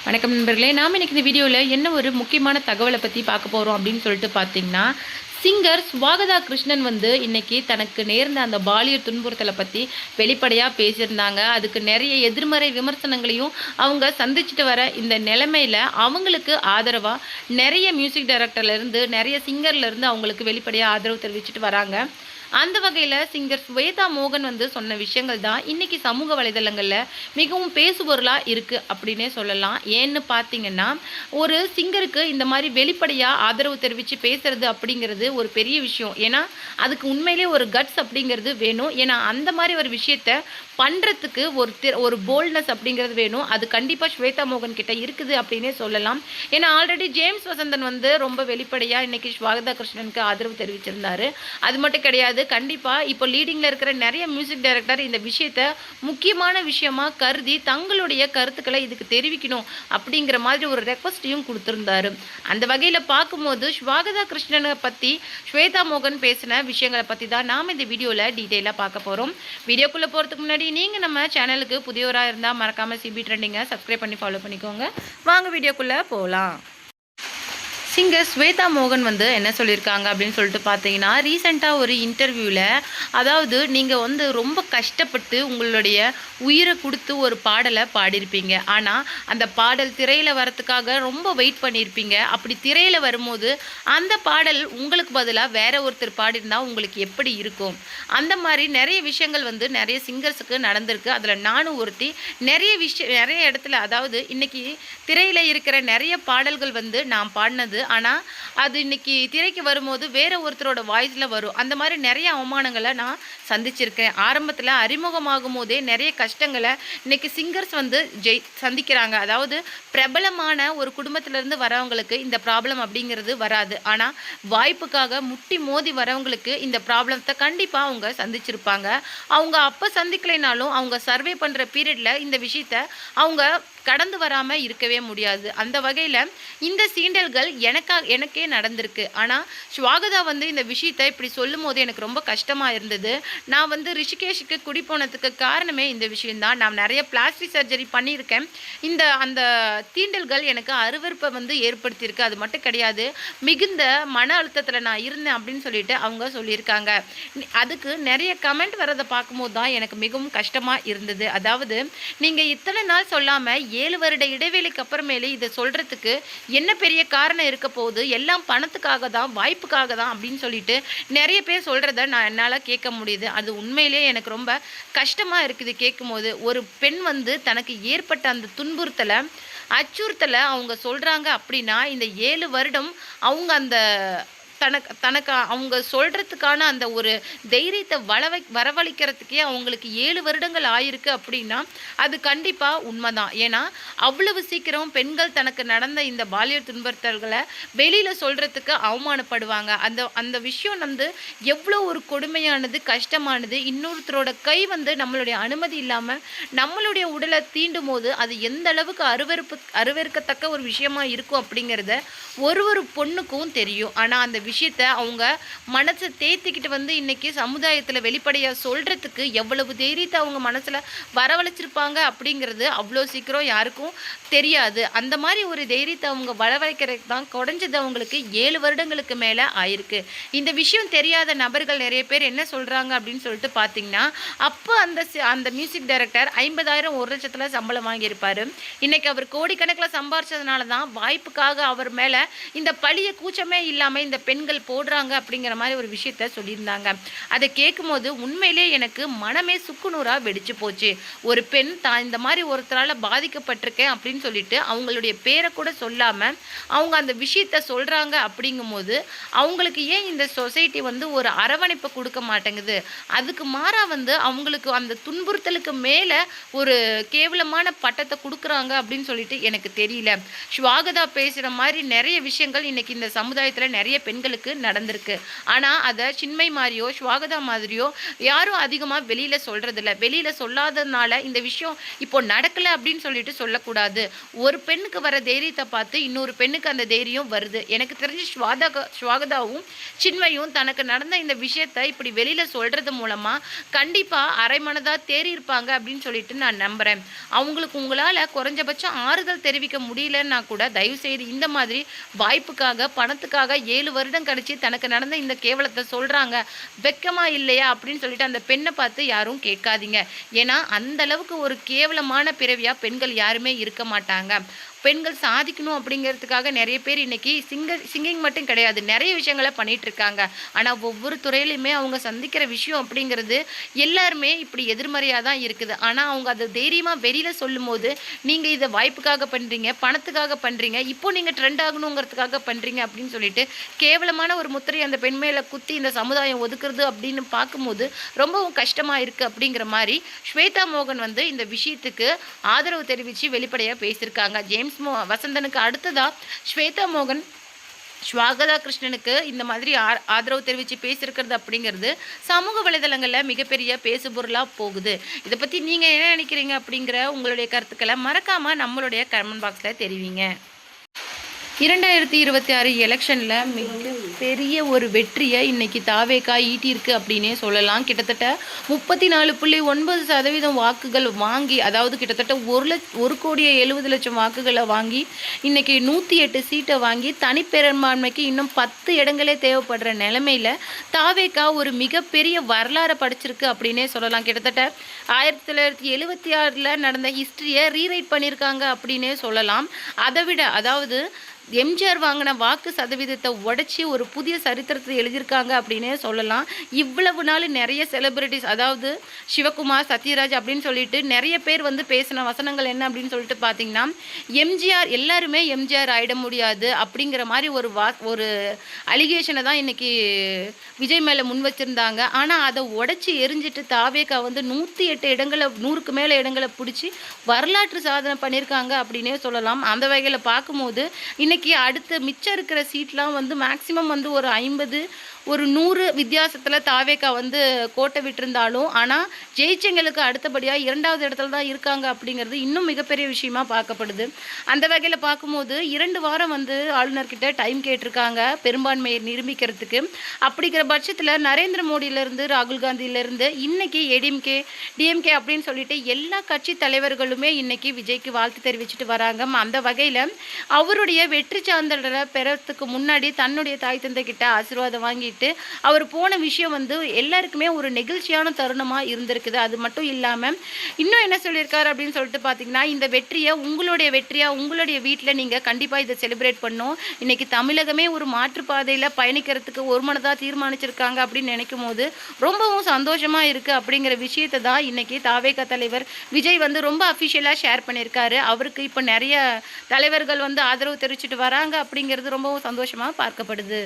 வணக்கம் நண்பர்களே. நாம் இன்றைக்கி இந்த வீடியோவில் என்ன ஒரு முக்கியமான தகவலை பற்றி பார்க்க போகிறோம் அப்படின்னு சொல்லிட்டு பார்த்தீங்கன்னா, சிங்கர் ஸ்வாகதா கிருஷ்ணன் வந்து இன்றைக்கி தனக்கு நேர்ந்த அந்த பாலியல் துன்புறுத்தலை பற்றி வெளிப்படையாக பேசியிருந்தாங்க. அதுக்கு நிறைய எதிர்மறை விமர்சனங்களையும் அவங்க சந்திச்சுட்டு வர இந்த நிலைமையில் அவங்களுக்கு ஆதரவாக நிறைய மியூசிக் டைரக்டர்லேருந்து நிறைய சிங்கர்லேருந்து அவங்களுக்கு வெளிப்படையாக ஆதரவு தெரிவிச்சுட்டு வராங்க. அந்த வகையில் சிங்கர் ஸ்வேதா மோகன் வந்து சொன்ன விஷயங்கள் தான் இன்றைக்கி சமூக வலைதளங்களில் மிகவும் பேசுபொருளாக இருக்குது அப்படின்னே சொல்லலாம். ஏன்னு பார்த்தீங்கன்னா, ஒரு சிங்கருக்கு இந்த மாதிரி வெளிப்படையாக ஆதரவு தெரிவித்து பேசுகிறது அப்படிங்கிறது ஒரு பெரிய விஷயம். ஏன்னா அதுக்கு உண்மையிலே ஒரு கட்ஸ் அப்படிங்கிறது வேணும். ஏன்னா அந்த மாதிரி ஒரு விஷயத்த பண்ணுறதுக்கு ஒரு போல்ட்னஸ் அப்படிங்கிறது வேணும். அது கண்டிப்பாக ஸ்வேதா மோகன் கிட்ட இருக்குது அப்படின்னே சொல்லலாம். ஏன்னா ஆல்ரெடி ஜேம்ஸ் வசந்தன் வந்து ரொம்ப வெளிப்படையாக இன்றைக்கி ஸ்வாகதா கிருஷ்ணனுக்கு ஆதரவு தெரிவிச்சிருந்தார். அது மட்டும் கிடையாது, கண்டிப்பாக இப்போ லீடிங்கில் இருக்கிற நிறைய மியூசிக் டைரக்டர் இந்த விஷயத்தை முக்கியமான விஷயமாக கருதி தங்களுடைய கருத்துக்களை இதுக்கு தெரிவிக்கணும் அப்படிங்கிற மாதிரி ஒரு ரெக்வஸ்ட்டையும் கொடுத்துருந்தாரு. அந்த வகையில் பார்க்கும்போது ஸ்வாகதா கிருஷ்ணனை பற்றி ஸ்வேதா மோகன் பேசின விஷயங்களை பற்றி தான் நாம் இந்த வீடியோவில் டீட்டெயிலாக பார்க்க போகிறோம். வீடியோக்குள்ளே போகிறதுக்கு முன்னாடி நீங்கள் நம்ம சேனலுக்கு புதியவராக இருந்தால் மறக்காமல் சிபி ட்ரெண்டிங்கை சப்ஸ்கிரைப் பண்ணி ஃபாலோ பண்ணிக்கோங்க. வாங்க வீடியோக்குள்ளே போகலாம். சிங்கர் ஸ்வேதா மோகன் வந்து என்ன சொல்லியிருக்காங்க அப்படின்னு சொல்லிட்டு பார்த்தீங்கன்னா, ரீசெண்டாக ஒரு இன்டர்வியூவில், அதாவது நீங்கள் வந்து ரொம்ப கஷ்டப்பட்டு உங்களுடைய உயிரை கொடுத்து ஒரு பாடலை பாடியிருப்பீங்க. ஆனால் அந்த பாடல் திரையில் வரத்துக்காக ரொம்ப வெயிட் பண்ணியிருப்பீங்க. அப்படி திரையில் வரும்போது அந்த பாடல் உங்களுக்கு பதிலாக வேற ஒருத்தர் பாடியிருந்தால் உங்களுக்கு எப்படி இருக்கும்? அந்த மாதிரி நிறைய விஷயங்கள் வந்து நிறைய சிங்கர்ஸுக்கு நடந்திருக்கு. அதில் நானும் ஒருத்தி. நிறைய இடத்துல, அதாவது இன்றைக்கி திரையில் இருக்கிற நிறைய பாடல்கள் வந்து நான் பாடினது, ஆனால் அது இன்னைக்கு திரைக்கு வரும்போது வேற ஒருத்தரோட வாய்ஸில் வரும். அந்த மாதிரி நிறைய அவமானங்களை நான் சந்திச்சிருக்கேன். ஆரம்பத்தில் அறிமுகமாகும் போதே நிறைய கஷ்டங்களை இன்னைக்கு சிங்கர்ஸ் வந்து சந்திக்கிறாங்க. அதாவது பிரபலமான ஒரு குடும்பத்திலேருந்து வரவங்களுக்கு இந்த ப்ராப்ளம் அப்படிங்கிறது வராது. ஆனால் வாய்ப்புக்காக முட்டி மோதி வரவங்களுக்கு இந்த ப்ராப்ளத்தை கண்டிப்பாக அவங்க சந்திச்சிருப்பாங்க. அவங்க அப்போ சந்திக்கலைனாலும் அவங்க சர்வே பண்ணுற பீரியடில் இந்த விஷயத்த அவங்க கடந்து வராமல் இருக்கவே முடியாது. அந்த வகையில் இந்த சீண்டல்கள் எனக்கே நடந்திருக்கு. ஆனால் ஸ்வாகதா வந்து இந்த விஷயத்தை இப்படி சொல்லும் போது எனக்கு ரொம்ப கஷ்டமாக இருந்தது. நான் வந்து ரிஷிகேஷுக்கு குடி போனதுக்கு காரணமே இந்த விஷயந்தான். நான் நிறைய பிளாஸ்டிக் சர்ஜரி பண்ணியிருக்கேன். அந்த தீண்டல்கள் எனக்கு அருவருப்பை வந்து ஏற்படுத்தியிருக்கு. அது மட்டும் கிடையாது, மிகுந்த மன அழுத்தத்தில் நான் இருந்தேன் அப்படின்னு சொல்லிட்டு அவங்க சொல்லியிருக்காங்க. அதுக்கு நிறைய கமெண்ட் வரதை பார்க்கும்போது தான் எனக்கு மிகவும் கஷ்டமாக இருந்தது. அதாவது நீங்கள் இத்தனை நாள் சொல்லாமல் 7 வருட இடைவெளிக்கு அப்புறமேலே இதை சொல்கிறதுக்கு என்ன பெரிய காரணம் இருக்க போகுது? எல்லாம் பணத்துக்காக தான், வாய்ப்புக்காக தான் அப்படின்னு சொல்லிட்டு நிறைய பேர் சொல்கிறத நான் என்னால் கேட்க முடியுது. அது உண்மையிலேயே எனக்கு ரொம்ப கஷ்டமாக இருக்குது கேட்கும்போது. ஒரு பெண் வந்து தனக்கு ஏற்பட்ட அந்த துன்புறுத்தலை, அச்சுறுத்தலை அவங்க சொல்கிறாங்க அப்படின்னா, இந்த 7 வருடம் அவங்க அந்த தனக்கு அவங்க சொல்கிறதுக்கான அந்த ஒரு தைரியத்தை வரவழைக்கிறதுக்கே அவங்களுக்கு 7 வருடங்கள் ஆயிருக்கு அப்படின்னா அது கண்டிப்பாக உண்மைதான். ஏன்னா அவ்வளவு சீக்கிரம் பெண்கள் தனக்கு நடந்த இந்த பாலியல் துன்புறுத்தல்களை வெளியில் சொல்கிறதுக்கு அவமானப்படுவாங்க. அந்த விஷயம் வந்து எவ்வளோ ஒரு கொடுமையானது, கஷ்டமானது. இன்னொருத்தரோட கை வந்து நம்மளுடைய அனுமதி இல்லாமல் நம்மளுடைய உடலை தீண்டும் போது அது எந்த அளவுக்கு அருவருக்கத்தக்க ஒரு விஷயமா இருக்கும் அப்படிங்கிறத ஒரு பொண்ணுக்கும் தெரியும். ஆனால் அந்த விஷயத்தை அவங்க மனசை தேத்திக்கிட்டு வந்து இன்னைக்கு சமுதாயத்தில் வெளிப்படையாக சொல்கிறதுக்கு எவ்வளவு தைரியத்தை அவங்க மனசில் வரவழைச்சிருப்பாங்க அப்படிங்கிறது அவ்வளோ சீக்கிரம் யாருக்கும் தெரியாது. அந்த மாதிரி ஒரு தைரியத்தை அவங்க வரவழைக்கிறதுக்கு தான் குறைஞ்சது அவங்களுக்கு 7 வருடங்களுக்கு மேலே ஆயிருக்கு. இந்த விஷயம் தெரியாத நபர்கள் நிறைய பேர் என்ன சொல்கிறாங்க அப்படின்னு சொல்லிட்டு பார்த்தீங்கன்னா, அப்போ அந்த மியூசிக் டைரக்டர் 50,000 1 லட்சத்தில் சம்பளம் வாங்கியிருப்பார். இன்றைக்கி அவர் கோடிக்கணக்கில் சம்பாரிச்சதுனால தான் வாய்ப்புக்காக அவர் மேலே இந்த பழிய கூச்சமே இல்லாமல் இந்த பெண்கள் போடுறாங்க அப்படிங்கிற மாதிரி ஒரு விஷயத்த சொல்லியிருந்தாங்க. அதை கேட்கும்போது உண்மையிலே எனக்கு மனமே சுக்குநூறாக வெடிச்சு போச்சு. ஒரு பெண் தான் இந்த மாதிரி ஒருத்தரால் பாதிக்கப்பட்டிருக்கேன் அப்படின்னு சொல்லிட்டு அவங்களுடைய பேரை கூட சொல்லாமல் அவங்க அந்த விஷயத்த சொல்கிறாங்க. அப்படிங்கும்போது அவங்களுக்கு ஏன் இந்த சொசைட்டி வந்து ஒரு அரவணைப்பை கொடுக்க மாட்டேங்குது? அதுக்கு மாறாக வந்து அவங்களுக்கு அந்த துன்புறுத்தலுக்கு மேலே ஒரு கேவலமான பட்டத்தை கொடுக்குறாங்க அப்படின்னு சொல்லிட்டு எனக்கு தெரியல. ஸ்வாகதா பேசுகிற மாதிரி நிறைய விஷயங்கள் இன்றைக்கி இந்த சமுதாயத்தில் நிறைய பெண்கள் பெண்களுக்கு நடந்திருக்கு. ஆனால் அதை சின்மை மாதிரியோ ஸ்வாகதா மாதிரியோ யாரும் அதிகமாக வெளியில் சொல்கிறதில்ல. வெளியில் சொல்லாததுனால இந்த விஷயம் இப்போ நடக்கலை அப்படின்னு சொல்லிட்டு சொல்லக்கூடாது. ஒரு பெண்ணுக்கு வர தைரியத்தை பார்த்து இன்னொரு பெண்ணுக்கு அந்த தைரியம் வருது. எனக்கு தெரிஞ்சு ஸ்வாகதாவும் சின்மையும் தனக்கு நடந்த இந்த விஷயத்தை இப்படி வெளியில் சொல்கிறது மூலமாக கண்டிப்பாக அரைமனதாக தேறி இருப்பாங்க அப்படின்னு சொல்லிட்டு நான் நம்புகிறேன். அவங்களுக்கு உங்களால் குறைஞ்சபட்சம் ஆறுதல் தெரிவிக்க முடியலன்னா கூட தயவுசெய்து இந்த மாதிரி வாய்ப்புக்காக பணத்துக்காக 7 வருடம் கழிச்சு தனக்கு நடந்த இந்த கேவலத்தை சொல்கிறாங்க, வெக்கமா இல்லையா அப்படின்னு சொல்லிட்டு அந்த பெண்ணை பார்த்து யாரும் கேட்காதீங்க. ஏன்னா அந்த அளவுக்கு ஒரு கேவலமான பிறவியாக பெண்கள் யாருமே இருக்க மாட்டாங்க. பெண்கள் சாதிக்கணும் அப்படிங்கிறதுக்காக நிறைய பேர் இன்றைக்கி சிங்கிங் மட்டும் கிடையாது, நிறைய விஷயங்களை பண்ணிகிட்டு இருக்காங்க. ஆனால் ஒவ்வொரு துறையிலையுமே அவங்க சந்திக்கிற விஷயம் அப்படிங்கிறது எல்லாருமே இப்படி எதிர்மறையாக தான் இருக்குது. ஆனால் அவங்க அதை தைரியமாக வெளியில் சொல்லும் போது நீங்கள் இதை வாய்ப்புக்காக பண்ணுறீங்க, பணத்துக்காக பண்ணுறீங்க, இப்போ நீங்கள் ட்ரெண்ட் ஆகணுங்கிறதுக்காக பண்ணுறீங்க அப்படின்னு சொல்லிட்டு கேவலமான ஒரு முத்திரை அந்த பெண் மேலே குத்தி இந்த சமுதாயம் ஒதுக்குறது அப்படின்னு பார்க்கும்போது ரொம்பவும் கஷ்டமாக இருக்குது. அப்படிங்கிற மாதிரி ஸ்வேதா மோகன் வந்து இந்த விஷயத்துக்கு ஆதரவு தெரிவித்து வெளிப்படையாக பேசியிருக்காங்க. ஜேம்ஸ் வசந்தனுக்கு அடுத்ததா ஸ்வேதா மோகன் ஸ்வாகதா கிருஷ்ணனுக்கு இந்த மாதிரி ஆதரவு தெரிவித்து பேசியிருக்கிறது அப்படிங்கிறது சமூக வலைதளங்களில் மிகப்பெரிய பேசுபொருளாக போகுது. இதை பற்றி நீங்கள் என்ன நினைக்கிறீங்க அப்படிங்கிற உங்களுடைய கருத்துக்களை மறக்காமல் நம்மளுடைய கமெண்ட் பாக்ஸில் தெரிவிங்க. 2026 எலெக்ஷனில் மிகப்பெரிய ஒரு வெற்றியை இன்றைக்கி தாவேகா ஈட்டியிருக்கு அப்படின்னே சொல்லலாம். கிட்டத்தட்ட 34.9% வாக்குகள் வாங்கி, அதாவது கிட்டத்தட்ட 1,70,00,000 வாக்குகளை வாங்கி இன்றைக்கி 108 சீட்டை வாங்கி தனிப்பெரும்பான்மைக்கு இன்னும் 10 இடங்களே தேவைப்படுற நிலைமையில் தாவேகா ஒரு மிகப்பெரிய வரலாறை படிச்சிருக்கு அப்படின்னே சொல்லலாம். கிட்டத்தட்ட 1976 நடந்த ஹிஸ்ட்ரியை ரீரைட் பண்ணியிருக்காங்க அப்படின்னே சொல்லலாம். அதை விட அதாவது எம்ஜிஆர் வாங்கின வாக்கு சதவீதத்தை உடைச்சி ஒரு புதிய சரித்திரத்தை எழுதியிருக்காங்க அப்படின்னே சொல்லலாம். இவ்வளவு நாள் நிறைய செலிபிரிட்டிஸ், அதாவது சிவகுமார், சத்யராஜ் அப்படின்னு சொல்லிட்டு நிறைய பேர் வந்து பேசின வசனங்கள் என்ன அப்படின்னு சொல்லிட்டு பார்த்தீங்கன்னா, எம்ஜிஆர் எல்லாருமே எம்ஜிஆர் ஆகிட முடியாது அப்படிங்கிற மாதிரி ஒரு அலிகேஷனை தான் இன்றைக்கி விஜய் மேலே முன் வச்சுருந்தாங்க. ஆனால் அதை உடைச்சி எரிஞ்சிட்டு தாவேகா வந்து 108 இடங்களை 100க்கு மேலே இடங்களை பிடிச்சி வரலாற்று சாதனை பண்ணியிருக்காங்க அப்படின்னே சொல்லலாம். அந்த வகையில் பார்க்கும்போது இன்றைக்கி அடுத்து மிச்சம் இருக்கிற சீட்லாம் வந்து மேக்ஸிமம் வந்து ஒரு 50 ஒரு 100 வித்தியாசத்தில் தாவேகா வந்து கோட்டை விட்டிருந்தாலும், ஆனால் ஜெயிச்சங்களுக்கு அடுத்தபடியாக 2வது இடத்துல தான் இருக்காங்க அப்படிங்கிறது இன்னும் மிகப்பெரிய விஷயமா பார்க்கப்படுது. அந்த வகையில் பார்க்கும்போது 2 வாரம் வந்து ஆளுநர்கிட்ட டைம் கேட்டிருக்காங்க பெரும்பான்மையை நிரூபிக்கிறதுக்கு. அப்படிங்கிற பட்சத்தில் நரேந்திர மோடியிலேருந்து ராகுல் காந்தியிலேருந்து இன்றைக்கி ஏடிஎம்கே டிஎம்கே அப்படின்னு சொல்லிட்டு எல்லா கட்சி தலைவர்களுமே இன்றைக்கி விஜய்க்கு வாழ்த்து தெரிவிச்சுட்டு வராங்க. அந்த வகையில் அவருடைய வெற்றி சான்றிதழை பெறத்துக்கு முன்னாடி தன்னுடைய தாய் தந்தை கிட்ட ஆசீர்வாதம் வாங்கி அவர் போன விஷயம் வந்து எல்லாருக்குமே ஒரு நெகிழ்ச்சியான தருணமாக இருந்திருக்குது. அது மட்டும் இல்லாமல் இன்னும் என்ன சொல்லியிருக்காரு அப்படின்னு சொல்லிட்டு பார்த்தீங்கன்னா, இந்த வெற்றியை உங்களுடைய வெற்றியாக உங்களுடைய வீட்டில் நீங்கள் கண்டிப்பாக இதை செலிப்ரேட் பண்ணணும். இன்றைக்கி தமிழகமே ஒரு மாற்றுப்பாதையில் பயணிக்கிறதுக்கு ஒரு மனதாக தீர்மானிச்சிருக்காங்க அப்படின்னு நினைக்கும் போது ரொம்பவும் சந்தோஷமாக இருக்குது. அப்படிங்கிற விஷயத்தை தான் இன்றைக்கி தாவேகா தலைவர் விஜய் வந்து ரொம்ப அஃபிஷியலாக ஷேர் பண்ணியிருக்காரு. அவருக்கு இப்போ நிறைய தலைவர்கள் வந்து ஆதரவு தெரிவிச்சுட்டு வராங்க அப்படிங்கிறது ரொம்பவும் சந்தோஷமாக பார்க்கப்படுது.